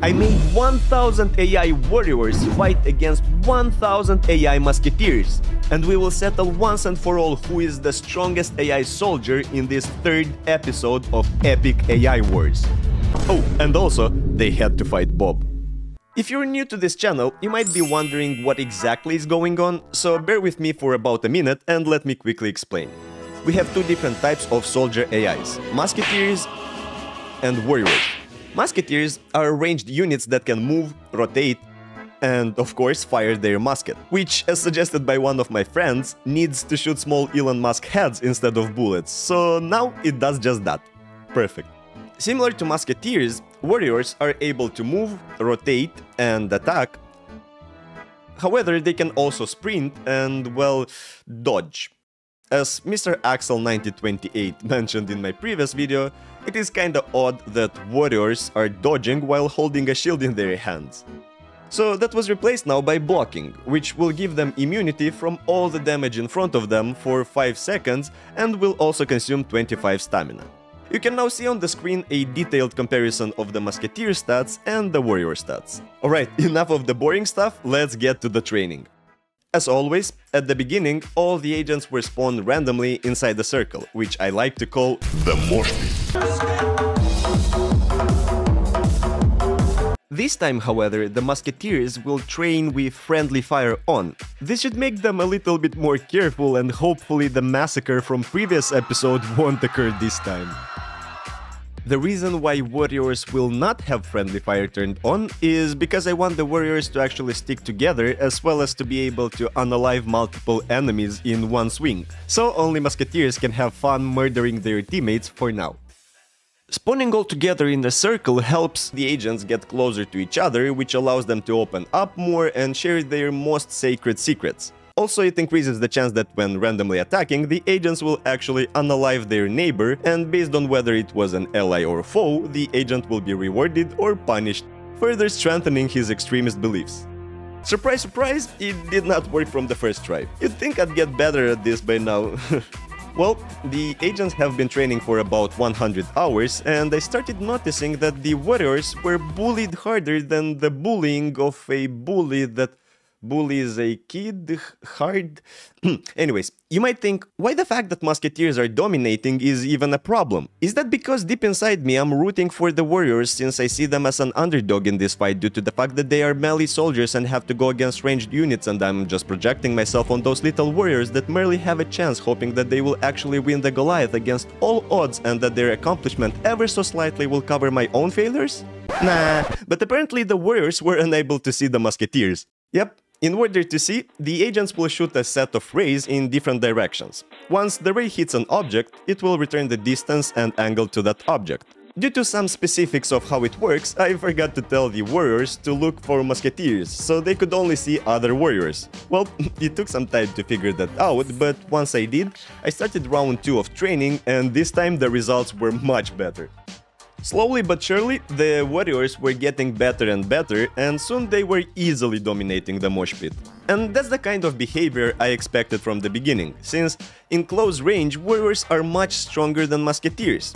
I made 1000 AI Warriors fight against 1000 AI Musketeers, and we will settle once and for all who is the strongest AI soldier in this third episode of Epic AI Wars. Oh, and also, they had to fight Bob. If you're new to this channel, you might be wondering what exactly is going on, so bear with me for about a minute and let me quickly explain. We have two different types of soldier AIs, Musketeers and Warriors. Musketeers are ranged units that can move, rotate, and of course fire their musket, which, as suggested by one of my friends, needs to shoot small Elon Musk heads instead of bullets, so now it does just that. Perfect. Similar to Musketeers, Warriors are able to move, rotate, and attack. However, they can also sprint and, well, dodge. As Mr. Axel9028 mentioned in my previous video, it is kinda odd that Warriors are dodging while holding a shield in their hands. So that was replaced now by blocking, which will give them immunity from all the damage in front of them for 5 seconds and will also consume 25 stamina. You can now see on the screen a detailed comparison of the Musketeer stats and the Warrior stats. Alright, enough of the boring stuff, let's get to the training. As always, at the beginning, all the agents were spawned randomly inside the circle, which I like to call the mosh pit. This time, however, the Musketeers will train with friendly fire on. This should make them a little bit more careful and hopefully the massacre from previous episode won't occur this time. The reason why Warriors will not have friendly fire turned on is because I want the Warriors to actually stick together as well as to be able to unalive multiple enemies in one swing, so only Musketeers can have fun murdering their teammates for now. Spawning all together in a circle helps the agents get closer to each other, which allows them to open up more and share their most sacred secrets. Also, it increases the chance that when randomly attacking, the agents will actually unalive their neighbor, and based on whether it was an ally or foe, the agent will be rewarded or punished, further strengthening his extremist beliefs. Surprise, surprise, it did not work from the first try. You'd think I'd get better at this by now. Well, the agents have been training for about 100 hours, and I started noticing that the Warriors were bullied harder than the bullying of a bully that bullies a kid hard. Anyways, you might think, why the fact that Musketeers are dominating is even a problem? Is that because deep inside me I'm rooting for the Warriors since I see them as an underdog in this fight due to the fact that they are melee soldiers and have to go against ranged units, and I'm just projecting myself on those little warriors that merely have a chance, hoping that they will actually win the Goliath against all odds and that their accomplishment ever so slightly will cover my own failures? Nah, but apparently the Warriors were unable to see the Musketeers. Yep. In order to see, the agents will shoot a set of rays in different directions. Once the ray hits an object, it will return the distance and angle to that object. Due to some specifics of how it works, I forgot to tell the Warriors to look for Musketeers, so they could only see other Warriors. Well, it took some time to figure that out, but once I did, I started round 2 of training, and this time the results were much better. Slowly but surely, the Warriors were getting better and better, and soon they were easily dominating the mosh pit. And that's the kind of behavior I expected from the beginning, since in close range, Warriors are much stronger than Musketeers.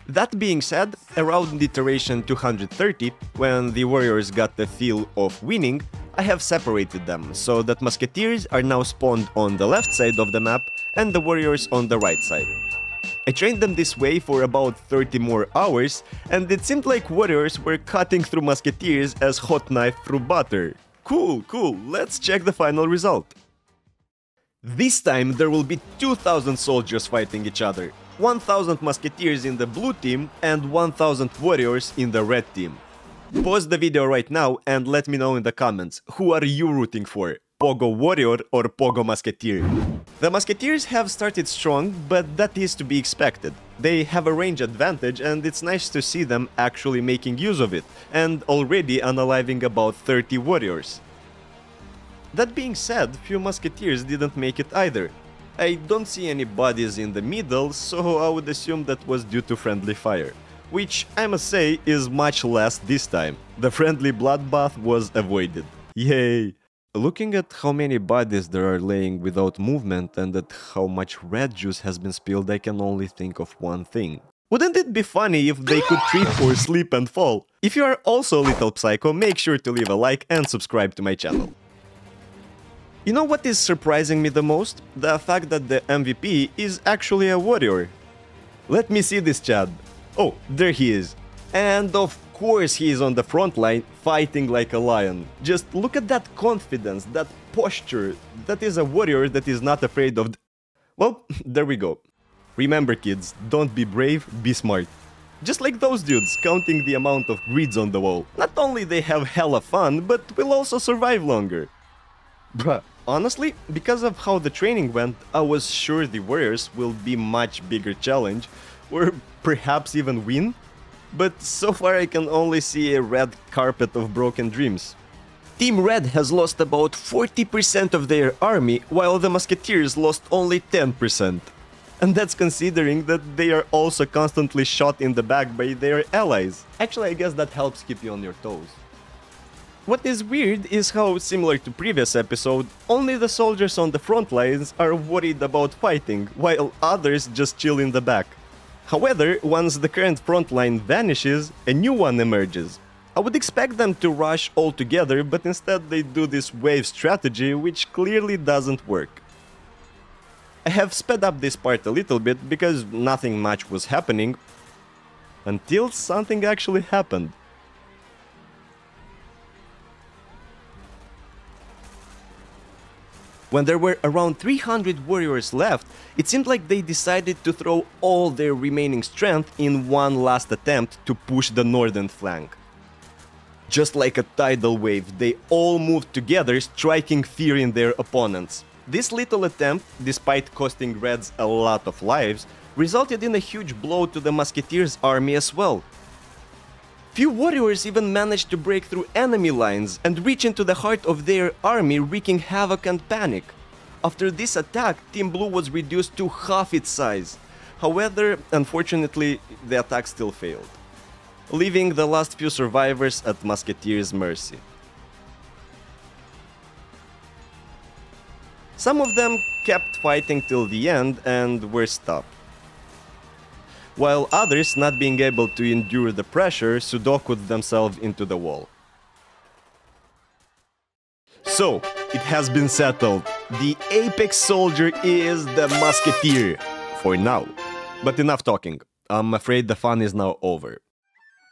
That being said, around iteration 230, when the Warriors got the feel of winning, I have separated them, so that Musketeers are now spawned on the left side of the map and the Warriors on the right side. I trained them this way for about 30 more hours, and it seemed like Warriors were cutting through Musketeers as hot knife through butter. Cool, let's check the final result. This time there will be 2000 soldiers fighting each other, 1000 Musketeers in the blue team and 1000 Warriors in the red team. Pause the video right now and let me know in the comments, who are you rooting for? Pogo Warrior or Pogo Musketeer? The Musketeers have started strong, but that is to be expected. They have a range advantage and it's nice to see them actually making use of it, and already unaliving about 30 Warriors. That being said, few Musketeers didn't make it either. I don't see any bodies in the middle, so I would assume that was due to friendly fire. Which, I must say, is much less this time. The friendly bloodbath was avoided. Yay! Looking at how many bodies there are laying without movement and at how much red juice has been spilled, I can only think of one thing. Wouldn't it be funny if they could trip or slip and fall? If you are also a little psycho, make sure to leave a like and subscribe to my channel. You know what is surprising me the most? The fact that the MVP is actually a warrior. Let me see this, Chad. Oh, there he is. And of course he is on the front line, fighting like a lion. Just look at that confidence, that posture. That is a warrior that is not afraid of... Well, there we go. Remember kids, don't be brave, be smart. Just like those dudes, counting the amount of grids on the wall. Not only they have hella fun, but will also survive longer. Bruh, honestly, because of how the training went, I was sure the Warriors will be much bigger challenge, or perhaps even win. But so far I can only see a red carpet of broken dreams. Team Red has lost about 40% of their army, while the Musketeers lost only 10%. And that's considering that they are also constantly shot in the back by their allies. Actually, I guess that helps keep you on your toes. What is weird is how, similar to previous episode, only the soldiers on the front lines are worried about fighting, while others just chill in the back. However, once the current front line vanishes, a new one emerges. I would expect them to rush all together, but instead they do this wave strategy, which clearly doesn't work. I have sped up this part a little bit because nothing much was happening, until something actually happened. When there were around 300 warriors left, it seemed like they decided to throw all their remaining strength in one last attempt to push the northern flank. Just like a tidal wave, they all moved together, striking fear in their opponents. This little attempt, despite costing Reds a lot of lives, resulted in a huge blow to the Musketeers' army as well. Few warriors even managed to break through enemy lines and reach into the heart of their army, wreaking havoc and panic. After this attack, Team Blue was reduced to half its size. However, unfortunately, the attack still failed, leaving the last few survivors at Musketeers' mercy. Some of them kept fighting till the end and were stopped, while others, not being able to endure the pressure, sudoku'd themselves into the wall. So, it has been settled. The apex soldier is the Musketeer. For now. But enough talking. I'm afraid the fun is now over.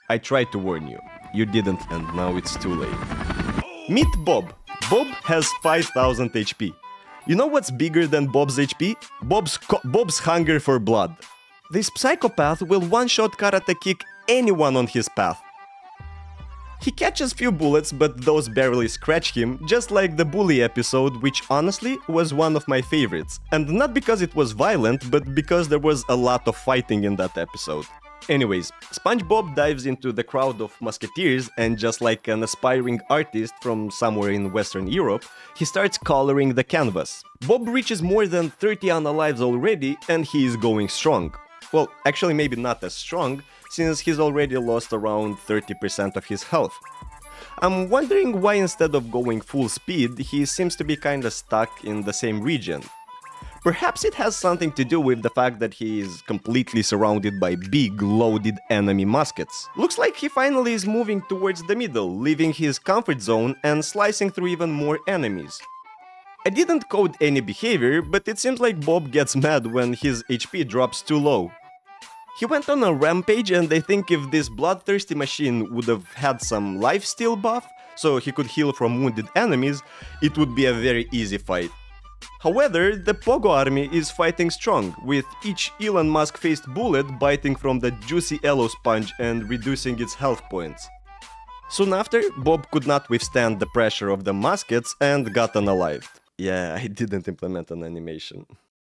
I tried to warn you. You didn't, and now it's too late. Meet Bob. Bob has 5000 HP. You know what's bigger than Bob's HP? Bob's hunger for blood. This psychopath will one-shot karate kick anyone on his path. He catches few bullets, but those barely scratch him, just like the bully episode, which honestly was one of my favorites. And not because it was violent, but because there was a lot of fighting in that episode. Anyways, SpongeBob dives into the crowd of Musketeers and, just like an aspiring artist from somewhere in Western Europe, he starts coloring the canvas. Bob reaches more than 30 unalives already, and he is going strong. Well, actually maybe not as strong, since he's already lost around 30% of his health. I'm wondering why instead of going full speed, he seems to be kinda stuck in the same region. Perhaps it has something to do with the fact that he is completely surrounded by big, loaded enemy muskets. Looks like he finally is moving towards the middle, leaving his comfort zone and slicing through even more enemies. I didn't code any behavior, but it seems like Bob gets mad when his HP drops too low. He went on a rampage, and I think if this bloodthirsty machine would have had some lifesteal buff, so he could heal from wounded enemies, it would be a very easy fight. However, the Pogo army is fighting strong, with each Elon Musk-faced bullet biting from the juicy Elo sponge and reducing its health points. Soon after, Bob could not withstand the pressure of the muskets and got unalived. Yeah, I didn't implement an animation.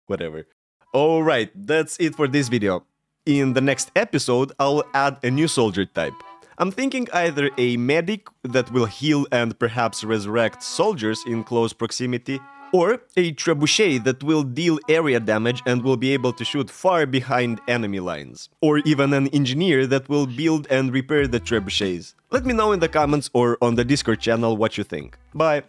Whatever. Alright, that's it for this video. In the next episode, I'll add a new soldier type. I'm thinking either a medic that will heal and perhaps resurrect soldiers in close proximity, or a trebuchet that will deal area damage and will be able to shoot far behind enemy lines. Or even an engineer that will build and repair the trebuchets. Let me know in the comments or on the Discord channel what you think. Bye!